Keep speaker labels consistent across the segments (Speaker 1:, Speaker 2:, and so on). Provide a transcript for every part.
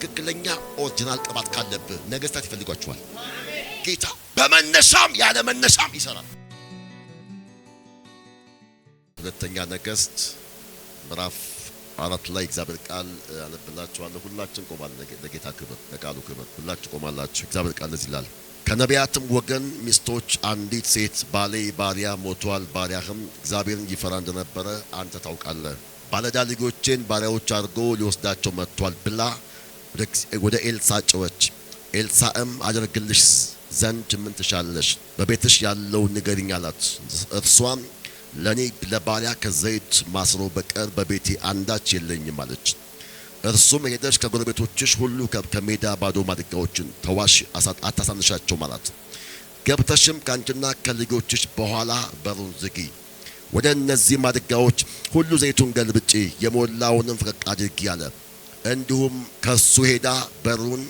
Speaker 1: ትክክለኛ ኦሪጂናል ቅባት ካለብህ ነገስታት ይፈልጓቸዋል። ጌታ በመነሻም ያለ መነሻም ይሰራል። ሁለተኛ ነገሥት ምዕራፍ 4 ላይ እግዚአብሔር ቃል አነብላችኋለሁ። ሁላችን ቆማለን። ለጌታ ክብር፣ ለቃሉ ክብር ሁላችሁ ቆማላችሁ። እግዚአብሔር ቃል እንደዚህ ይላል። ከነቢያትም ወገን ሚስቶች አንዲት ሴት ባሌ ባሪያ ሞቷል፣ ባሪያህም እግዚአብሔርን ይፈራ እንደነበረ አንተ ታውቃለህ፣ ባለዕዳ ልጆቼን ባሪያዎች አድርጎ ሊወስዳቸው መጥቷል ብላ ወደ ኤልሳ ጮኸች። ኤልሳዕም አደርግልሽ ዘንድ ምን ትሻለሽ? በቤትሽ ያለው ንገሪኝ አላት። እርሷም ለኔ ለባሪያ ከዘይት ማስሮ በቀር በቤቴ አንዳች የለኝም አለች። እርሱም ሄደሽ ከጎረቤቶችሽ ሁሉ ከሜዳ ባዶ ማድጋዎችን ተዋሽ፣ አታሳንሻቸው አላት። ገብተሽም ካንቺና ከልጆችሽ በኋላ በሩን ዝጊ፣ ወደ እነዚህ ማድጋዎች ሁሉ ዘይቱን ገልብጪ፣ የሞላውንም ፈቀቅ አድርጊ አለ። እንዲሁም ከሱ ሄዳ በሩን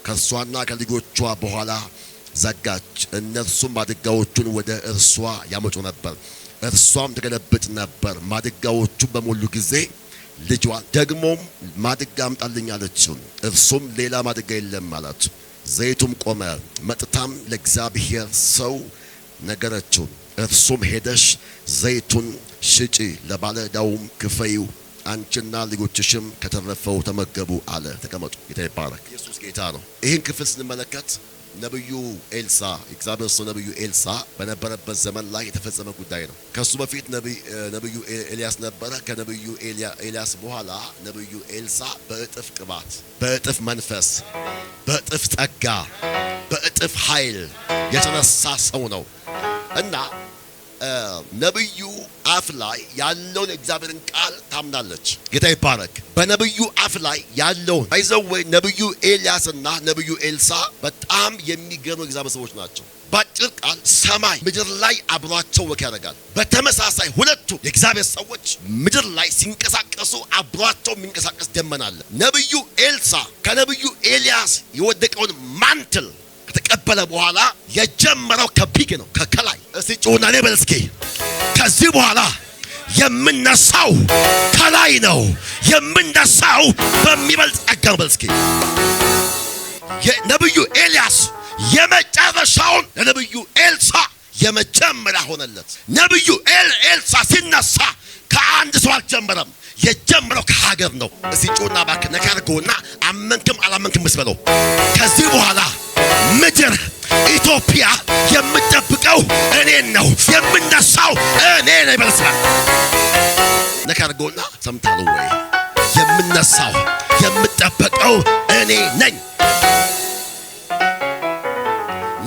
Speaker 1: ከሷና ከልጆቿ በኋላ ዘጋች። እነርሱም ማድጋዎቹን ወደ እርሷ ያመጡ ነበር፣ እርሷም ተገለብጥ ነበር። ማድጋዎቹ በሞሉ ጊዜ ልጇን ደግሞም ማድጋ አምጣልኝ አለችው። እርሱም ሌላ ማድጋ የለም አላት። ዘይቱም ቆመ። መጥታም ለእግዚአብሔር ሰው ነገረችው። እርሱም ሄደሽ ዘይቱን ሽጪ፣ ለባለዕዳውም ክፈዩ፣ አንቺና ልጆችሽም ከተረፈው ተመገቡ አለ። ተቀመጡ። ጌታ ይባረክ። ኢየሱስ ጌታ ነው። ይህን ክፍል ስንመለከት ነብዩ ኤልሳ እግዚአብሔር ሰው ነብዩ ኤልሳ በነበረበት ዘመን ላይ የተፈጸመ ጉዳይ ነው። ከሱ በፊት ነብዩ ኤልያስ ነበረ። ከነብዩ ኤልያስ በኋላ ነብዩ ኤልሳ በእጥፍ ቅባት፣ በእጥፍ መንፈስ፣ በእጥፍ ጸጋ፣ በእጥፍ ኃይል የተነሳ ሰው ነው እና ነብዩ አፍ ላይ ያለውን እግዚአብሔርን ቃል ታምናለች። ጌታ ይባረክ። በነብዩ አፍ ላይ ያለውን አይዘው ወይ ነብዩ ኤልያስና ነብዩ ኤልሳ በጣም የሚገርሙ እግዚአብሔር ሰዎች ናቸው። ባጭር ቃል ሰማይ ምድር ላይ አብሯቸው ወክ ያደርጋል። በተመሳሳይ ሁለቱ የእግዚአብሔር ሰዎች ምድር ላይ ሲንቀሳቀሱ አብሯቸው የሚንቀሳቀስ ደመና አለ። ነብዩ ኤልሳ ከነብዩ ኤልያስ የወደቀውን ማንትል ከተቀበለ በኋላ የጀመረው ከፒግ ነው፣ ከከላይ እስጩና እኔ በልስኪ ከዚህ በኋላ የምነሳው ከላይ ነው፣ የምነሳው በሚበልጥ ጸጋ ነው። በልስኪ የነብዩ ኤልያስ የመጨረሻውን ለነብዩ ኤልሳ የመጀመሪያ ሆነለት። ነብዩ ኤልሳ ሲነሳ ከአንድ ሰው አልጀመረም፣ የጀመረው ከሀገር ነው። እስጩና ባክ ነካርጎና አመንክም አላመንክም መስበለው ከዚህ በኋላ ምድር ኢትዮጵያ የምትጠብቀው እኔን ነው፣ የምነሳው እኔ ነኝ። በልስላል ነካርጎና ሰምታሉ ወይ? የምነሳው የምትጠብቀው እኔ ነኝ።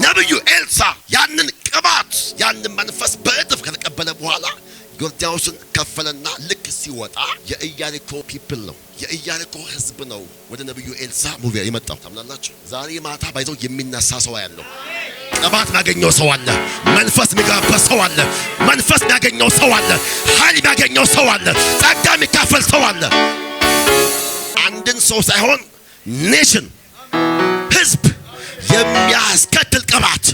Speaker 1: ነብዩ ኤልሳ ያንን ቅባት ያንን መንፈስ በእጥፍ ከተቀበለ በኋላ ዮርዳኖስን ከፈለና ልክ ሲወጣ የኢያሪኮ ፒፕል ነው፣ የኢያሪኮ ህዝብ ነው ወደ ነብዩ ኤልሳ ሙቪ የመጣው። ታምናላችሁ? ዛሬ ማታ ባይዘው የሚነሳ ሰው ያለው ቅባት ያገኘው ሰው አለ፣ መንፈስ የሚጋባው ሰው አለ፣ መንፈስ ያገኘው ሰው አለ፣ ኃይል ያገኘው ሰው አለ፣ ጸጋ የሚካፈል ሰው አለ። አንድን ሰው ሳይሆን ኔሽን ህዝብ የሚያስከትል ቅባት፣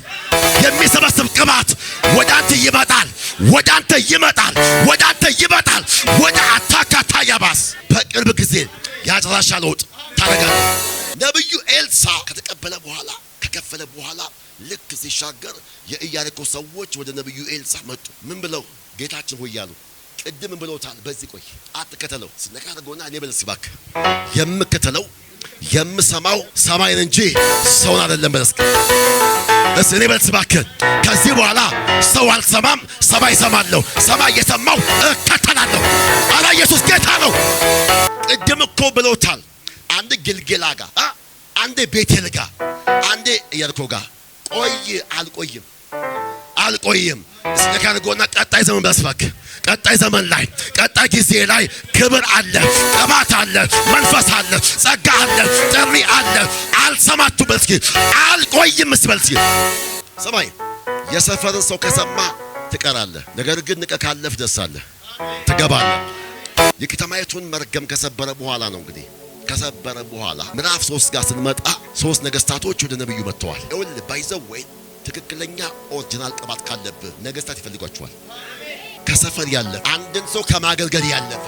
Speaker 1: የሚሰበስብ ቅባት ወደ አንተ ይመጣል፣ ወደ አንተ ይመጣል፣ ወደ አንተ ይመጣል። ወደ አታካታ ያባስ በቅርብ ጊዜ ያድራሻ ለውጥ ታደርጋለህ። ነብዩ ኤልሳ ከተቀበለ በኋላ ከከፈለ በኋላ ልክ ሲሻገር የኢያሪኮ ሰዎች ወደ ነብዩ ኤልሳ መጡ። ምን ብለው? ጌታችን ሆይ ያሉ። ቅድም ምን ብለውታል? በዚህ ቆይ አትከተለው ስነካርጎና እኔ በልስ ባክ የምከተለው የምሰማው ሰማይን እንጂ ሰውን አይደለም። በለስከ እኔ በልስ ባክ ከዚህ በኋላ ሰው አልሰማም፣ ሰማይ ሰማለሁ። ሰማይ የሰማው እከተላለሁ። አላ ኢየሱስ ጌታ ነው። ቅድም እኮ ብለውታል። አንድ ግልገላ ጋር፣ አንዴ ቤቴል ጋር፣ አንዴ ኢያሪኮ ጋር። ቆይ አልቆይም ስነካርጎና ቀጣይ ዘመን በስፋክ ቀጣይ ዘመን ላይ ቀጣይ ጊዜ ላይ ክብር አለ፣ ቅባት አለ፣ መንፈስ አለ፣ ጸጋ አለ፣ ጥሪ አለ። አልሰማችሁ በልስኪ አልቆይም በልስኪ ሰማይ የሰፈርን ሰው ከሰማ ትቀራለህ፣ ነገር ግን ንቀ ካለፍ ደሳለህ ትገባለህ። የከተማይቱን መርገም ከሰበረ በኋላ ነው እንግዲህ ከሰበረ በኋላ ምዕራፍ 3 ጋር ስንመጣ 3 ነገስታቶች ወደ ነብዩ መጥተዋል። እውል ባይዘው ወይ ትክክለኛ ኦሪጂናል ቅባት ካለብህ ነገስታት ይፈልጓቸዋል። ከሰፈር ያለ አንድን ሰው ከማገልገል ያለፈ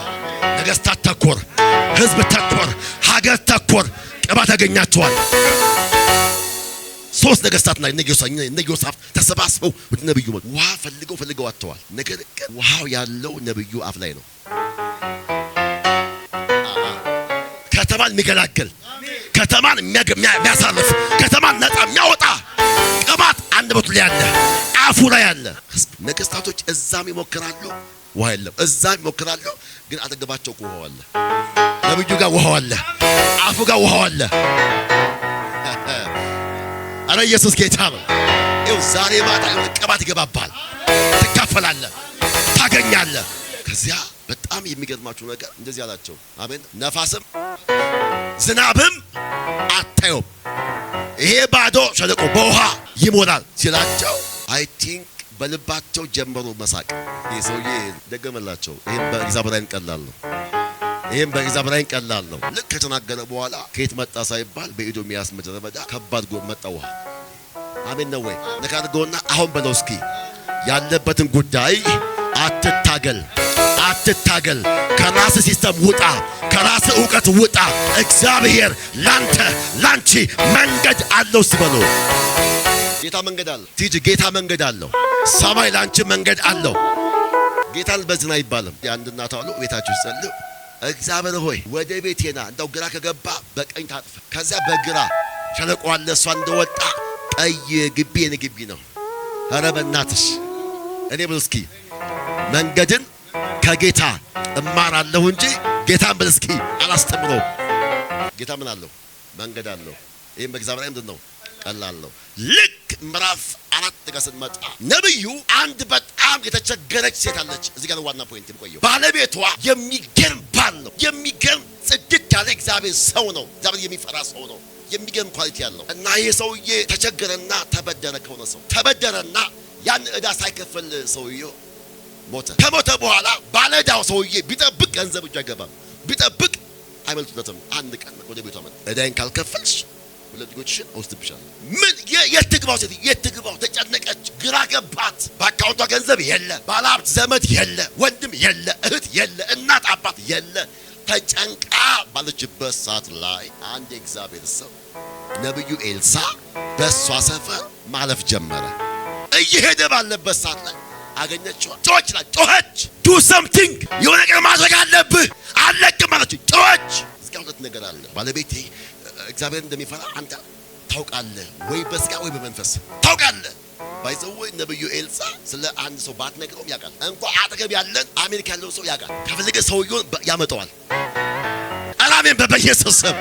Speaker 1: ነገስታት ተኮር፣ ህዝብ ተኮር፣ ሀገር ተኮር ቅባት ያገኛቸዋል። ሶስት ነገስታት ላይ ኢዮሳፍጥ ተሰባስበው ወደ ነብዩ ውሃ ፈልገው አጥተዋል። ነገር ግን ውሃው ያለው ነብዩ አፍ ላይ ነው። ከተማን የሚገላገል ከተማን የሚያሳርፍ ከተማን ነፃ የሚያወጣ ቅባት አንድ ቦታ ላይ አለ፣ አፉ ላይ አለ። ነገስታቶች እዛም ይሞክራሉ፣ ውሃ የለም። እዛም ይሞክራሉ፣ ግን አጠገባቸው ውሃው አለ። ነብዩ ጋር ውሃው አለ፣ አፉ ጋር ውሃው አለ። አረ ኢየሱስ ጌታ ነው። ይኸው ዛሬ ማታ ቅባት ይገባባል፣ ትካፈላለህ፣ ታገኛለህ። ከዚያ በጣም የሚገርማችሁ ነገር እንደዚህ አላቸው። አሜን። ነፋስም ዝናብም አታዩም፣ ይሄ ባዶ ሸለቆ በውሃ ይሞላል ሲላቸው አይ ቲንክ በልባቸው ጀመሩ መሳቅ። ይሄ ሰውዬ ደገመላቸው። ይሄን በእግዚአብሔር አይን ቀላል ነው። ይሄን በእግዚአብሔር አይን ቀላል ነው። ልክ ከተናገረ በኋላ ከየት መጣ ሳይባል በኤዶምያስ ምድረ በዳ ከባድ መጣ ውሃ። አሜን ነው ወይ? ነካርጎና አሁን በለው እስኪ ያለበትን ጉዳይ አትታገል። ከራስ ሲስተም ውጣ፣ ከራስ ዕውቀት ውጣ። እግዚአብሔር ላንቺ መንገድ አለው ሲበሉ ጌታ መንገድ አለው። ቲጂ ጌታ መንገድ አለው። ሰማይ ላንቺ መንገድ አለው። ጌታን በዝና አይባልም። የአንድ እናት አሉ ቤታችሁ ይጸልዩ፣ እግዚአብሔር ሆይ ወደ ቤቴና እንደው ግራ ከገባ በቀኝ ታጥፍ። ከዚያ በግራ ሸለቆ አለ፣ እሷ እንደወጣ ቀይ ግቢ ነው። ኧረ በእናትሽ እኔ ብሎ እስኪ መንገድን ከጌታ እማራለሁ እንጂ ጌታን ብሎ እስኪ አላስተምረው። ጌታ ምን አለው? መንገድ አለው። ይሄም በእግዚአብሔር ላይ ምንድነው? ቀላል ነው። ልክ ምዕራፍ 4 ጋር ስንመጣ ነብዩ አንድ በጣም የተቸገረች ሴት አለች። እዚህ ጋር ዋና ፖይንት የምቆየው ባለቤቷ የሚገርም ባል ነው። የሚገርም ጽድቅ ያለ እግዚአብሔር ሰው ነው። እግዚአብሔር የሚፈራ ሰው ነው። የሚገርም ኳሊቲ ያለው እና ይሄ ሰውዬ ተቸገረና ተበደረና ያን ዕዳ ሳይከፍል ሰውዬው ሞተ። ከሞተ በኋላ ባለዕዳው ሰውዬ ቢጠብቅ ገንዘብ እጁ አይገባም። ቢጠብቅ አይመልጡለትም። አንድ ቀን ወደ ቤቷ መጣ። ዕዳዬን ካልከፈልሽ ሁለት ልጆችሽን እወስድብሻለሁ። ምን የትግባው ሴት የትግባው ተጨነቀች፣ ግራ ገባት። በአካውንቷ ገንዘብ የለ፣ ባለሀብት ዘመድ የለ፣ ወንድም የለ፣ እህት የለ፣ እናት አባት የለ። ተጨንቃ ባለችበት ሰዓት ላይ አንድ የእግዚአብሔር ሰው ነብዩ ኤልሳ በሷ ሰፈር ማለፍ ጀመረ። እየሄደ ባለበት ሰዓት ላይ አገኘችው። ጮኸች። ዱ ሰምቲንግ የሆነ ነገር ማድረግ አለብህ፣ አለቅም አለች። ጮኸች። እዚህ ጋር ሁለት ነገር አለ። ባለቤቴ እግዚአብሔር እንደሚፈራ አንተ ታውቃለህ ወይ? በስጋ ወይ በመንፈስ ታውቃለህ። ባይዘወይ ነብዩ ኤልሳ ስለ አንድ ሰው ባትነግረውም ያውቃል። እንኳን አጠገብ ያለን አሜሪካ ያለው ሰው ያውቃል። ከፈለገ ሰውየውን ያመጣዋል። አሜን በኢየሱስ ስም።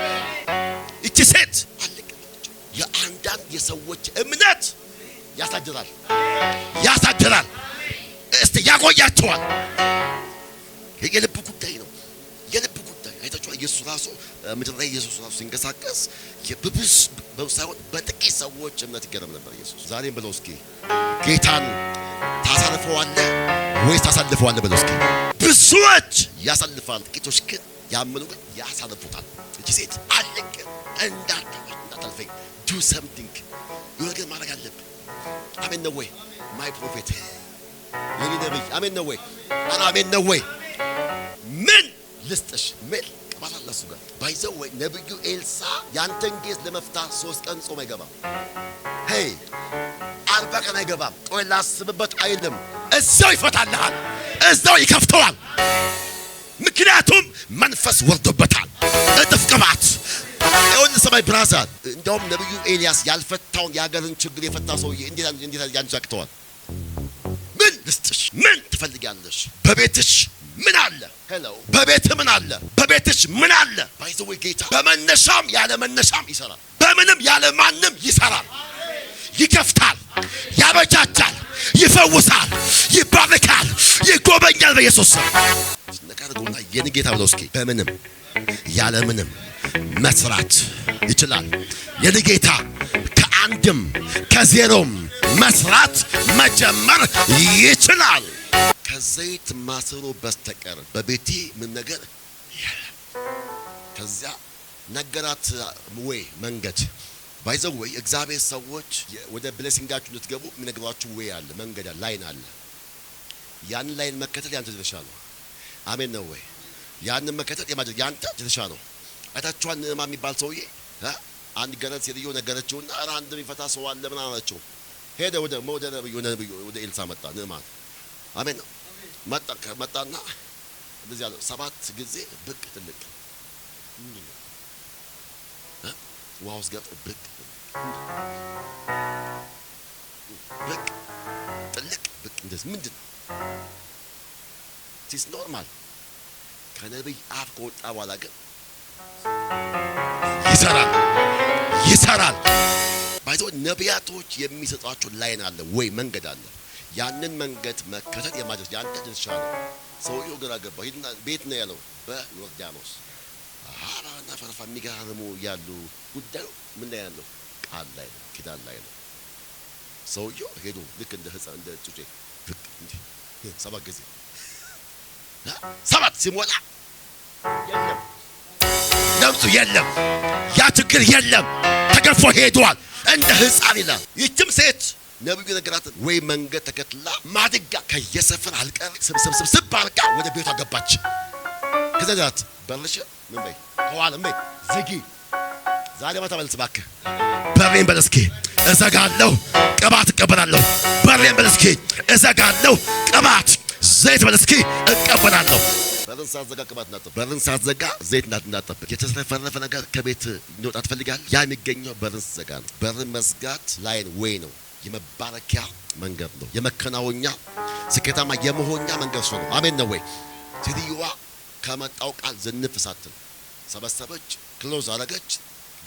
Speaker 1: እቺ ሴት አለቀች። የአንዳንድ የሰዎች እምነት ያሳድራል። እስቲ ያቆያቸዋል። የልብ ጉዳይ ነው። የልብ ጉዳይ አይታችሁ ኢየሱስ ራሱ ምድር ላይ ኢየሱስ ራሱ ሲንቀሳቀስ የብብስ በሳይሆን በጥቂት ሰዎች እምነት ይገረም ነበር ኢየሱስ። ዛሬም ብለው እስኪ ጌታን ታሳልፈዋለህ ወይስ ታሳልፈዋለህ ብለው እስኪ። ብዙዎች ያሳልፋል፣ ጥቂቶች ግን ያመኑ ግን ያሳልፉታል። እቺ ሴት አለቀ። እንዳታልፈኝ ዱ ሰምቲንግ የሆነ ነገር ማድረግ አለብህ። አሜን ነው ወይ? ማይ ፕሮፌት የኔ ነብይ አሜን ነው ወይ? አሜን ነው ወይ? ምን ልስጥሽ? ምን ቅባት አለ እሱ ጋር ባይዘው ወይ ነብዩ ኤልሳ ያንተን ጌዝ ለመፍታት 3 ቀን ጾም አይገባም። ሄይ 40 ቀን አይገባም። ቆይ ላስብበት አይልም። እዛው ይፈታልሃል፣ እዛው ይከፍተዋል። ምክንያቱም መንፈስ ወርዶበታል። እጥፍ ቅባት ይሁን ሰማይ ብራዛር። እንደውም ነብዩ ኤልያስ ያልፈታውን የሀገርን ችግር የፈታ ሰውዬ እንዴት ያንጫክተዋል። ምን ልስጥሽ? ምን ትፈልጊያለሽ? በቤትሽ ምን አለ? ሄሎ በቤትህ ምን አለ? በቤትሽ ምን አለ? ባይዘው ጌታ በመነሻም ያለ መነሻም ይሰራል። በምንም ያለ ማንም ይሰራል። ይከፍታል፣ ያበጃጃል፣ ይፈውሳል፣ ይባርካል፣ ይጎበኛል በኢየሱስ ስም። ነካርጎና የኔ ጌታ ብለው እስኪ በምንም ያለ ምንም መስራት ይችላል። የኔ ጌታ ከአንድም ከዜሮም መስራት መጀመር ይችላል። ከዘይት ማሰሮ በስተቀር በቤቴ ምን ነገር የለም። ከዚያ ነገራት ወይ መንገድ ባይዘው ወይ እግዚአብሔር ሰዎች ወደ ብሌሲንጋችሁ እንድትገቡ የሚነግሯችሁ ወይ አለ፣ መንገድ አለ፣ ላይን አለ። ያን ላይን መከተል ያንተ ድርሻ ነው። አሜን ነው ወይ? ያን መከተል ያንተ ድርሻ ነው። አይታችኋል ንዕማን የሚባል ሰውዬ አንድ ገረድ ሴትዮ ነገረችውና ኧረ አንድ የሚፈታ ሰው አለ ምን አላቸው። ሄደ ወደ ነብዩ ወደ ኤልሳ መጣ። ንዕማን አሜን ነው። መጣና እንደዚህ ያለው 7 ጊዜ ብቅ ጥልቅ ውሃ ውስጥ ገብቶ ብቅ ጥልቅ ብቅ እንደዚህ ምንድን ነው? ሲስ ኖርማል ከነብይ አፍ ከወጣ በኋላ ግን ይሰራል። ባይዘው ነቢያቶች የሚሰጧቸው ላይን አለ ወይ መንገድ አለ። ያንን መንገድ መከተል የማድረግ ያንተ ድርሻ ነው። ሰውየው ግራ ገባው። ሄድና ቤት ነው ያለው በዮርዳኖስ አራና ፈርፋ የሚገራርሙ ያሉ ጉዳዩ ምን ላይ ያለው ቃል ላይ ነው፣ ኪዳን ላይ ነው። ሰውየው ሄዶ ልክ እንደ ህፃን እንደ ጩጬ ፍቅ እንጂ 7 ጊዜ 7 ሲሞላ የለም ነብሱ የለም፣ ያ ችግር የለም፣ ተገፎ ሄዷል እንደ ህፃን ይላል። ይህችም ሴት ነብዩ ነገራትን ወይ መንገድ ተከትላ ማድጋ ከየሰፈር አልቀር ስብስብ አልቃ ወደ ቤቷ ገባች። ከዛት በርሽ ምን በይ ከኋላ ምን ዝጊ፣ ዛሬ ማታ መልስ እባክህ በሬን በል እስኪ እዘጋለሁ፣ ቅባት እቀበላለሁ። በሬን በል እስኪ እዘጋለሁ፣ ቅባት ዘይት በል እስኪ እቀበላለሁ። በርን ሳትዘጋ ቅባት እንዳትጠብቅ፣ በርን ሳትዘጋ ዘይት እንዳትጠብቅ። የተሰፈረፈ ነገር ከቤት እንዲወጣ ትፈልጋለህ? ያ የሚገኘው በርን ስትዘጋ ነው። በርን መዝጋት ላይን ወይ ነው፣ የመባረኪያ መንገድ ነው፣ የመከናወኛ ስኬታማ የመሆኛ መንገድ ነው። አሜን ነው ወይ? ሴትዮዋ ከመጣው ቃል ዝንፍ ሳትል ሰበሰበች፣ ክሎዝ አረገች፣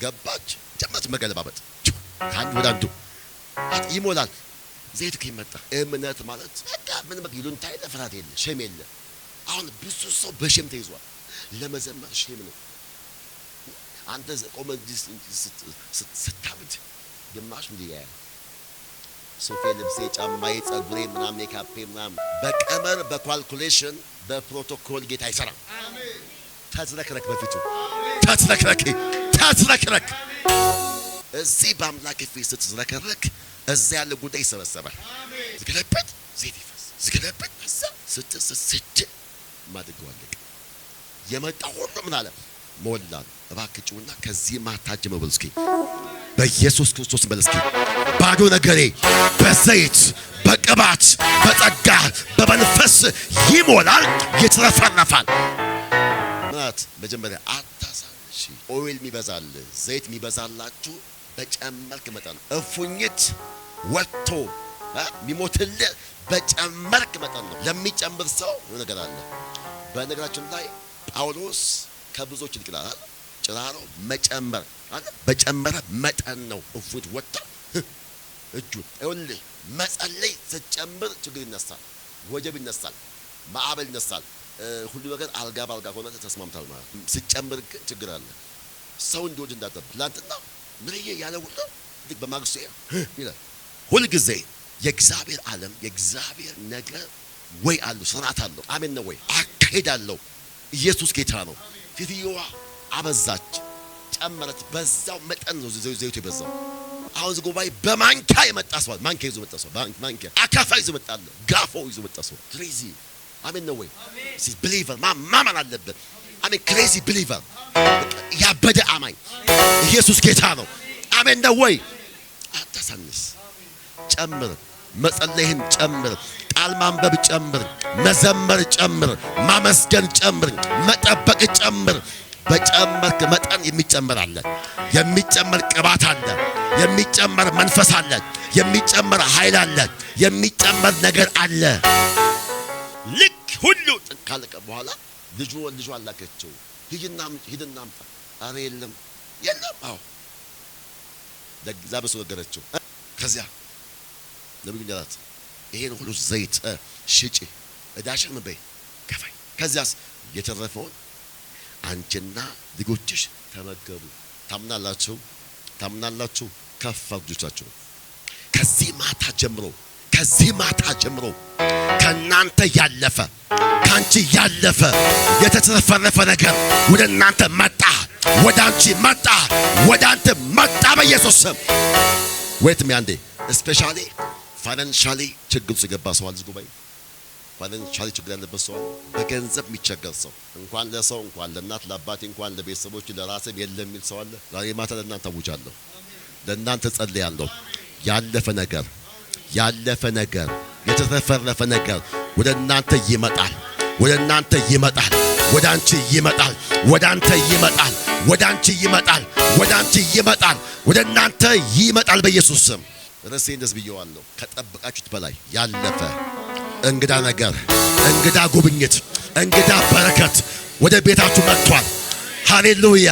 Speaker 1: ገባች፣ ጀመረች መገለባበጥ። ከአንድ ወደ አንዱ ይሞላል። ዘይት ከመጣ እምነት ማለት በቃ ምን ይሉንታ የለ፣ ፍርሃት የለ፣ ሸም የለ። አሁን ብዙ ሰው በሸም ተይዟል። ለመዘመር ሸም ነው። አንተ ቆመ ስታብድ ግማሽ እንዲህ ያያል። ሱፌ፣ ልብሴ፣ ጫማዬ፣ ጸጉሬ ምናምን ሜካፔ ምናምን በቀመር በኳልኩሌሽን በፕሮቶኮል ጌታ አይሰራም። ተዝረክረክ በፊቱ ተዝረክረክ። እዚህ በአምላክ ፊት ስትዝረከረክ እዚያ ያለ ጉዳይ ይሰበሰባል። ዝግለበት ዘይት ይፈስ፣ ዝግለበት እዛ ስትስስጅ ማድገዋለቅ የመጣ ሁሉ ምን አለ ሞላል። እባክህ ጭውና ከዚህ ማታጅ መብል እስኪ በኢየሱስ ክርስቶስ በል እስኪ ባዶ ነገሬ በዘይት በቅባት በጸጋ በመንፈስ ይሞላል፣ ይትረፈረፋል። ማለት መጀመሪያ አታሳንሺ። ኦይል የሚበዛል ዘይት የሚበዛላችሁ በጨመርክ መጠን እፉኝት ወጥቶ የሚሞትልህ በጨመርክ መጠን ነው። ለሚጨምር ሰው ነገር አለ። በነገራችን ላይ ጳውሎስ ከብዙዎች ይልቃል። ጭራሮ መጨመር አለ። በጨመረ መጠን ነው እፉኝት ወጥቶ እጁን ይኸውልህ መጸለይ ስትጨምር ችግር ይነሳል፣ ወጀብ ይነሳል፣ ማዕበል ይነሳል። ሁሉ ነገር አልጋ ባልጋ ሆነ ተስማምታል ማለት ስትጨምር ግን ችግር አለ። ሰው እንዲወድ እንዳጠብቅ ላንተና ምንዬ ያለ ሁሉ በማግስቱ ይላል። ሁሉ ጊዜ የእግዚአብሔር ዓለም የእግዚአብሔር ነገር ወይ አለው፣ ስርዓት አለው። አሜን ነው ወይ? አካሄድ አለው። ኢየሱስ ጌታ ነው። ሴትዮዋ አበዛች፣ ጨመረች። በዛው መጠን ነው ዘይቱ የበዛው። አሁን ጉባኤ በማንኪያ የመጣ ሰው ማንኪያ ይዞ መጣ ሰው ማንኪያ አካፋ ይዞ መጣ አለ፣ ጋፎ ይዞ መጣ ሰው ክሬዚ። አሜን ነው ወይ? ሲ ቢሊቨር ማመን አለበት። አሜን ክሬዚ ቢሊቨር ያበደ አማኝ። ኢየሱስ ጌታ ነው። አሜን ነው ወይ? አታሳንስ፣ ጨምር፣ መጸለይህን ጨምር፣ ቃል ማንበብ ጨምር፣ መዘመር ጨምር፣ ማመስገን ጨምር፣ መጠበቅ ጨምር። በጨመርክ መጠን የሚጨመር አለ፣ የሚጨመር ቅባት አለ፣ የሚጨመር መንፈስ አለ፣ የሚጨመር ኃይል አለ፣ የሚጨመር ነገር አለ። ልክ ሁሉ ካለቀ በኋላ ልጁ አላከችው። ሂድና አምጣ። ኧረ የለም። አዎ ለዛ በሱ ነገረችው። ከዚያ ነብዩ እንዳላት ይሄን ሁሉ ዘይት ሽጪ፣ እዳሽን ምን በይ ከፋይ። ከዚያስ የተረፈውን አንቺና ልጆችሽ ተመገቡ። ታምናላችሁ? ከፍ ልጆቻችሁ ከዚህ ማታ ጀምሮ ከናንተ ያለፈ ካንቺ ያለፈ የተትረፈረፈ ነገር ወደ እናንተ መጣ፣ ወደ አንቺ መጣ፣ ወደ አንተ መጣ በኢየሱስ ስም። ወይት ሚያንዴ ስፔሻሊ ፋይናንሻሊ ችግር ውስጥ የገባ ሰው አለ ጉባኤ። ፋይናንሻሊ ችግር ያለበት ሰው በገንዘብ የሚቸገር ሰው እንኳን ለሰው እንኳን ለእናት ለአባቴ እንኳን ለቤተሰቦች ለራሴም የለም የሚል ሰው አለ። ዛሬ ማታ ለእናንተ አውጃለሁ፣ ለእናንተ ጸልያለሁ። ያለፈ ነገር የተተፈረፈ ነገር ወደ እናንተ ይመጣል፣ ወደ እናንተ ይመጣል፣ ወደ አንቺ ይመጣል፣ ወደ አንተ ይመጣል፣ ወደ አንቺ ይመጣል፣ ወደ አንቺ ይመጣል፣ ወደ እናንተ ይመጣል በኢየሱስ ስም። ርዕሴ እንደዚህ ብየዋለሁ፣ ከጠበቃችሁት በላይ ያለፈ እንግዳ ነገር፣ እንግዳ ጉብኝት፣ እንግዳ በረከት ወደ ቤታችሁ መጥቷል። ሃሌሉያ።